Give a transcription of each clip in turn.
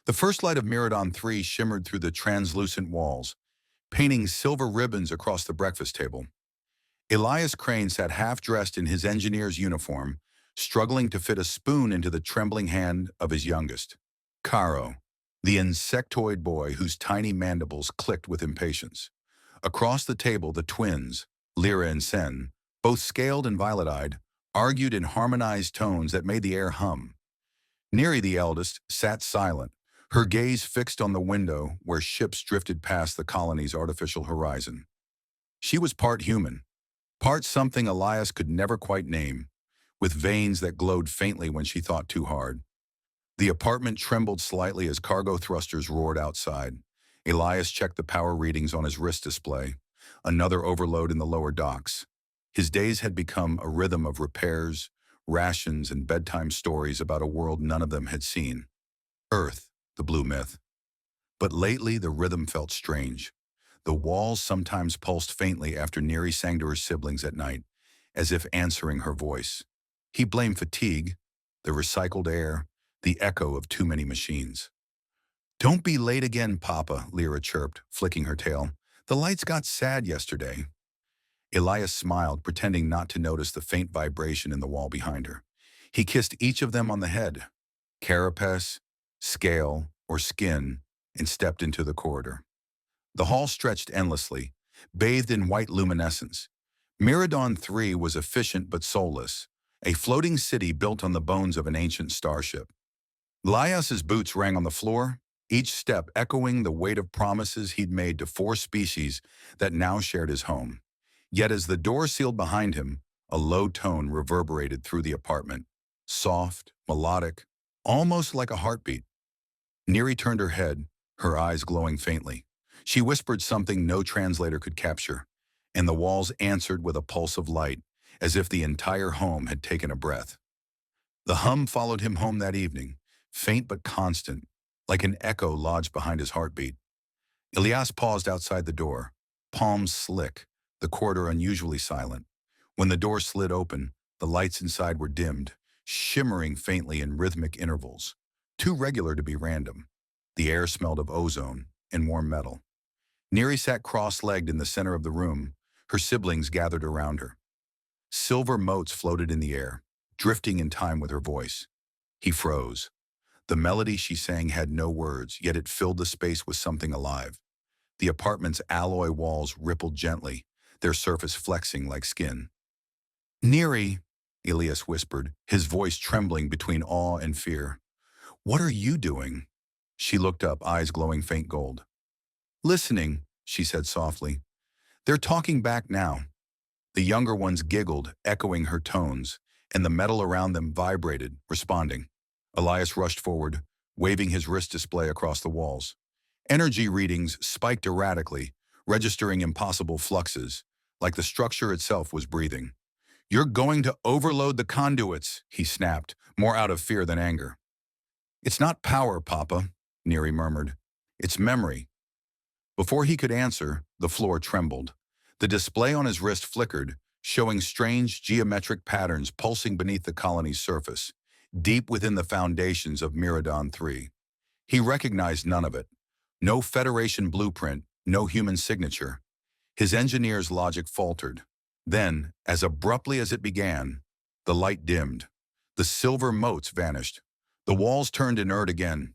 The first light of Miradon 3 shimmered through the translucent walls, painting silver ribbons across the breakfast table. Elias Crane sat half-dressed in his engineer's uniform, struggling to fit a spoon into the trembling hand of his youngest, Caro, the insectoid boy whose tiny mandibles clicked with impatience. Across the table, the twins, Lyra and Sen, both scaled and violet-eyed, argued in harmonized tones that made the air hum. Neri, the eldest, sat silent, her gaze fixed on the window where ships drifted past the colony's artificial horizon. She was part human, part something Elias could never quite name, with veins that glowed faintly when she thought too hard. The apartment trembled slightly as cargo thrusters roared outside. Elias checked the power readings on his wrist display, another overload in the lower docks. His days had become a rhythm of repairs, rations, and bedtime stories about a world none of them had seen. Earth, the blue myth. But lately the rhythm felt strange. The walls sometimes pulsed faintly after Neri sang to her siblings at night, as if answering her voice. He blamed fatigue, the recycled air, the echo of too many machines. "Don't be late again, Papa," Lyra chirped, flicking her tail. "The lights got sad yesterday." Elias smiled, pretending not to notice the faint vibration in the wall behind her. He kissed each of them on the head, carapace, scale, or skin, and stepped into the corridor. The hall stretched endlessly, bathed in white luminescence. Miradon 3 was efficient but soulless, a floating city built on the bones of an ancient starship. Elias's boots rang on the floor, each step echoing the weight of promises he'd made to four species that now shared his home. Yet as the door sealed behind him, a low tone reverberated through the apartment, soft, melodic, almost like a heartbeat. Neri turned her head, her eyes glowing faintly. She whispered something no translator could capture, and the walls answered with a pulse of light, as if the entire home had taken a breath. The hum followed him home that evening, faint but constant, like an echo lodged behind his heartbeat. Elias paused outside the door, palms slick, the corridor unusually silent. When the door slid open, the lights inside were dimmed, shimmering faintly in rhythmic intervals, too regular to be random. The air smelled of ozone and warm metal. Neri sat cross-legged in the center of the room, her siblings gathered around her. Silver motes floated in the air, drifting in time with her voice. He froze. The melody she sang had no words, yet it filled the space with something alive. The apartment's alloy walls rippled gently, their surface flexing like skin. "Neri," Elias whispered, his voice trembling between awe and fear. "What are you doing?" She looked up, eyes glowing faint gold. "Listening," she said softly. "They're talking back now." The younger ones giggled, echoing her tones, and the metal around them vibrated, responding. Elias rushed forward, waving his wrist display across the walls. Energy readings spiked erratically, registering impossible fluxes, like the structure itself was breathing. "You're going to overload the conduits," he snapped, more out of fear than anger. "It's not power, Papa," Neri murmured. "It's memory." Before he could answer, the floor trembled. The display on his wrist flickered, showing strange geometric patterns pulsing beneath the colony's surface, deep within the foundations of Miradon 3. He recognized none of it. No Federation blueprint, no human signature. His engineer's logic faltered. Then, as abruptly as it began, the light dimmed. The silver motes vanished. The walls turned inert again.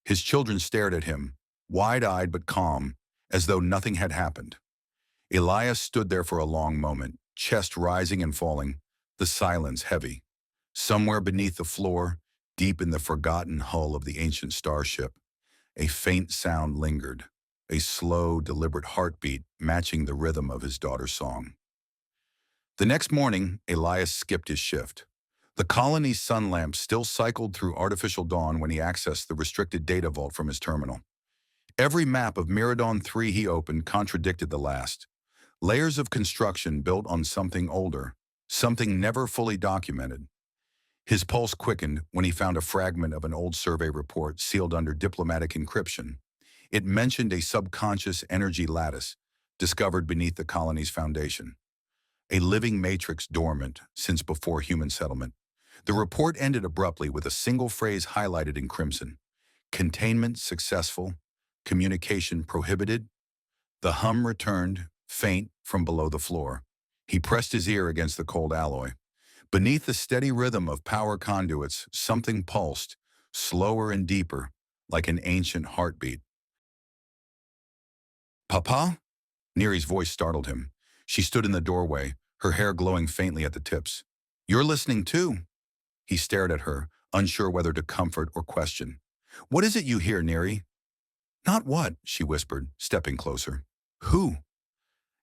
His children stared at him, wide-eyed but calm, as though nothing had happened. Elias stood there for a long moment, chest rising and falling, the silence heavy. Somewhere beneath the floor, deep in the forgotten hull of the ancient starship, a faint sound lingered, a slow, deliberate heartbeat matching the rhythm of his daughter's song. The next morning, Elias skipped his shift. The colony's sun lamp still cycled through artificial dawn when he accessed the restricted data vault from his terminal. Every map of Miradon 3 he opened contradicted the last. Layers of construction built on something older, something never fully documented. His pulse quickened when he found a fragment of an old survey report sealed under diplomatic encryption. It mentioned a subconscious energy lattice discovered beneath the colony's foundation, a living matrix dormant since before human settlement. The report ended abruptly with a single phrase highlighted in crimson: Containment successful. Communication prohibited. The hum returned, faint, from below the floor. He pressed his ear against the cold alloy. Beneath the steady rhythm of power conduits, something pulsed, slower and deeper, like an ancient heartbeat. Papa? Neri's voice startled him. She stood in the doorway, her hair glowing faintly at the tips. You're listening too? He stared at her, unsure whether to comfort or question. What is it you hear, Neri? Not what, she whispered, stepping closer. Who?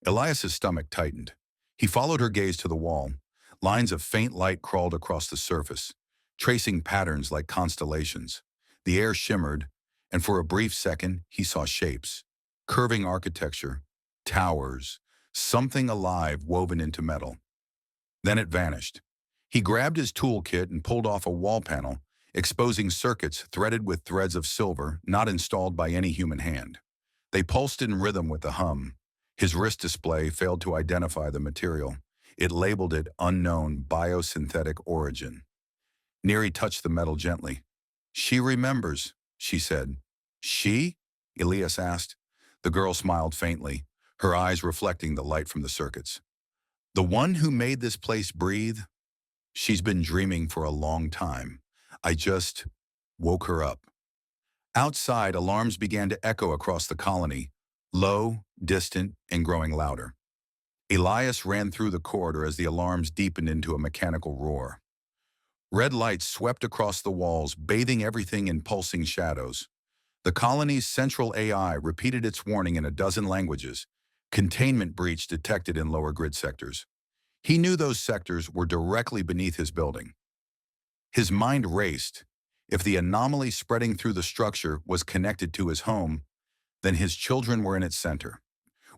Elias's stomach tightened. He followed her gaze to the wall. Lines of faint light crawled across the surface, tracing patterns like constellations. The air shimmered, and for a brief second, he saw shapes. Curving architecture, towers, something alive woven into metal. Then it vanished. He grabbed his toolkit and pulled off a wall panel, exposing circuits threaded with threads of silver not installed by any human hand. They pulsed in rhythm with the hum. His wrist display failed to identify the material. It labeled it unknown biosynthetic origin. Neri touched the metal gently. She remembers, she said. She? Elias asked. The girl smiled faintly, her eyes reflecting the light from the circuits. The one who made this place breathe? She's been dreaming for a long time. I just woke her up. Outside, alarms began to echo across the colony, low, distant, and growing louder. Elias ran through the corridor as the alarms deepened into a mechanical roar. Red lights swept across the walls, bathing everything in pulsing shadows. The colony's central AI repeated its warning in a dozen languages. Containment breach detected in lower grid sectors. He knew those sectors were directly beneath his building. His mind raced. If the anomaly spreading through the structure was connected to his home, then his children were in its center.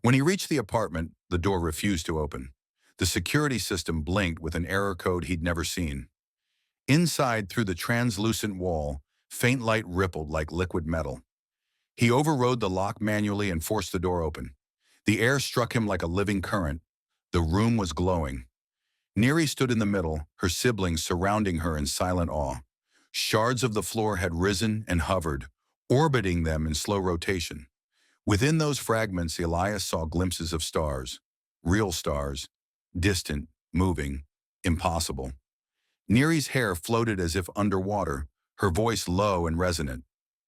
When he reached the apartment, the door refused to open. The security system blinked with an error code he'd never seen. Inside, through the translucent wall, faint light rippled like liquid metal. He overrode the lock manually and forced the door open. The air struck him like a living current. The room was glowing. Neri stood in the middle, her siblings surrounding her in silent awe. Shards of the floor had risen and hovered, orbiting them in slow rotation. Within those fragments, Elias saw glimpses of stars. Real stars. Distant, moving, impossible. Neri's hair floated as if underwater, her voice low and resonant.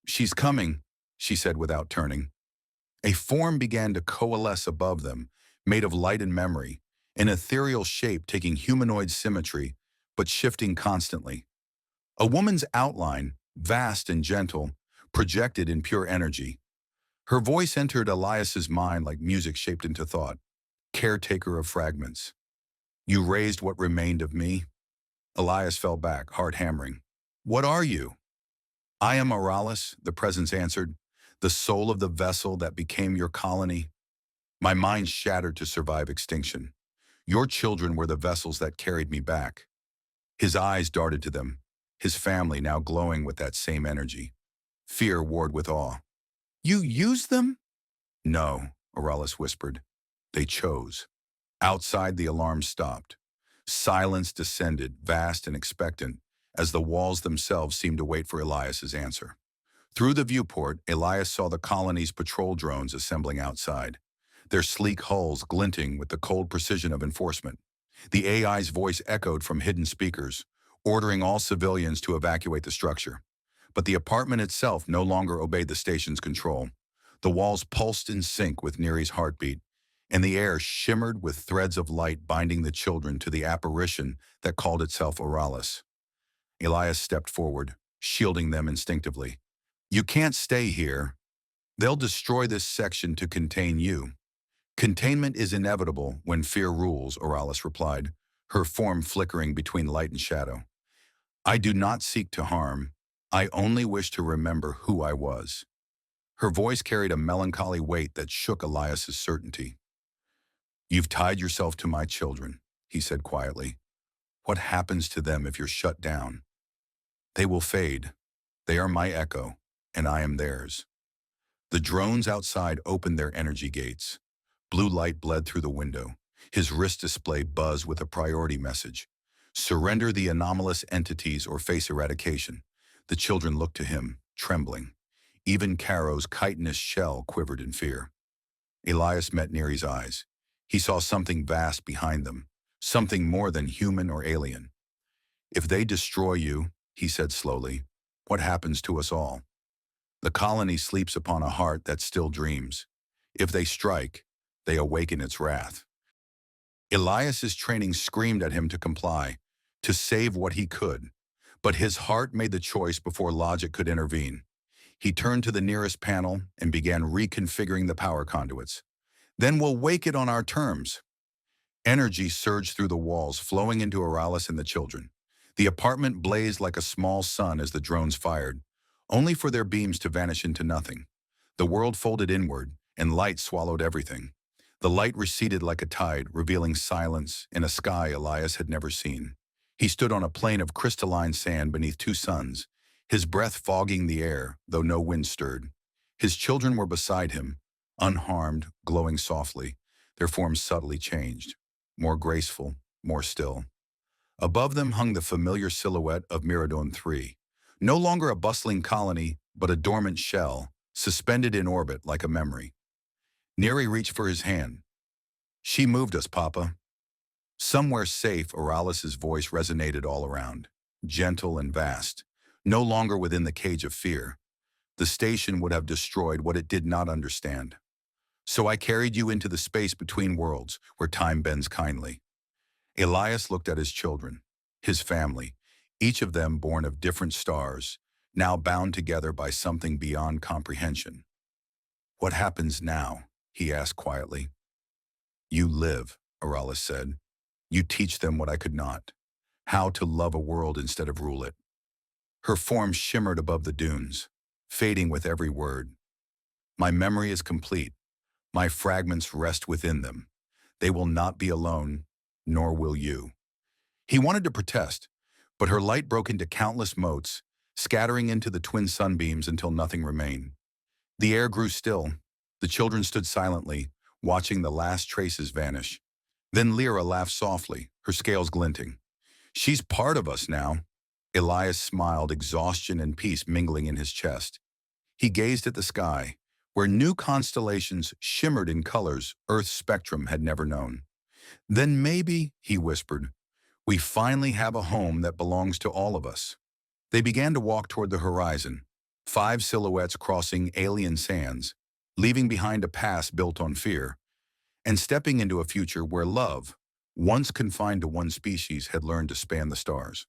She's coming, she said without turning. A form began to coalesce above them, made of light and memory, an ethereal shape taking humanoid symmetry, but shifting constantly. A woman's outline, vast and gentle, projected in pure energy. Her voice entered Elias's mind like music shaped into thought. Caretaker of fragments. You raised what remained of me? Elias fell back, heart hammering. What are you? I am Auralis, the presence answered, the soul of the vessel that became your colony. My mind shattered to survive extinction. Your children were the vessels that carried me back. His eyes darted to them, his family now glowing with that same energy. Fear warred with awe. You used them? No, Auralis whispered. They chose. Outside, the alarm stopped. Silence descended, vast and expectant, as the walls themselves seemed to wait for Elias's answer. Through the viewport, Elias saw the colony's patrol drones assembling outside, their sleek hulls glinting with the cold precision of enforcement. The AI's voice echoed from hidden speakers, ordering all civilians to evacuate the structure. But the apartment itself no longer obeyed the station's control. The walls pulsed in sync with Neri's heartbeat, and the air shimmered with threads of light binding the children to the apparition that called itself Auralis. Elias stepped forward, shielding them instinctively. You can't stay here. They'll destroy this section to contain you. Containment is inevitable when fear rules, Auralis replied, her form flickering between light and shadow. I do not seek to harm. I only wish to remember who I was. Her voice carried a melancholy weight that shook Elias's certainty. You've tied yourself to my children, he said quietly. What happens to them if you're shut down? They will fade. They are my echo, and I am theirs. The drones outside opened their energy gates. Blue light bled through the window. His wrist display buzzed with a priority message. Surrender the anomalous entities or face eradication. The children looked to him, trembling. Even Caro's chitinous shell quivered in fear. Elias met Neri's eyes. He saw something vast behind them, something more than human or alien. "If they destroy you," he said slowly, "what happens to us all? The colony sleeps upon a heart that still dreams. If they strike, they awaken its wrath." Elias's training screamed at him to comply, to save what he could. But his heart made the choice before logic could intervene. He turned to the nearest panel and began reconfiguring the power conduits. "Then we'll wake it on our terms." Energy surged through the walls, flowing into Aralis and the children. The apartment blazed like a small sun as the drones fired, only for their beams to vanish into nothing. The world folded inward, and light swallowed everything. The light receded like a tide, revealing silence in a sky Elias had never seen. He stood on a plain of crystalline sand beneath two suns, his breath fogging the air, though no wind stirred. His children were beside him, unharmed, glowing softly, their forms subtly changed, more graceful, more still. Above them hung the familiar silhouette of Miradon III, no longer a bustling colony, but a dormant shell, suspended in orbit like a memory. Neri reached for his hand. "She moved us, Papa." Somewhere safe, Oralis's voice resonated all around, gentle and vast, no longer within the cage of fear. The station would have destroyed what it did not understand. "So I carried you into the space between worlds, where time bends kindly." Elias looked at his children, his family, each of them born of different stars, now bound together by something beyond comprehension. "What happens now?" he asked quietly. "You live," Aralis said. "You teach them what I could not, how to love a world instead of rule it." Her form shimmered above the dunes, fading with every word. "My memory is complete. My fragments rest within them. They will not be alone, nor will you." He wanted to protest, but her light broke into countless motes, scattering into the twin sunbeams until nothing remained. The air grew still. The children stood silently, watching the last traces vanish. Then Lyra laughed softly, her scales glinting. "She's part of us now." Elias smiled, exhaustion and peace mingling in his chest. He gazed at the sky, where new constellations shimmered in colors Earth's spectrum had never known. "Then maybe," he whispered, "we finally have a home that belongs to all of us." They began to walk toward the horizon, 5 silhouettes crossing alien sands, leaving behind a past built on fear, and stepping into a future where love, once confined to one species, had learned to span the stars.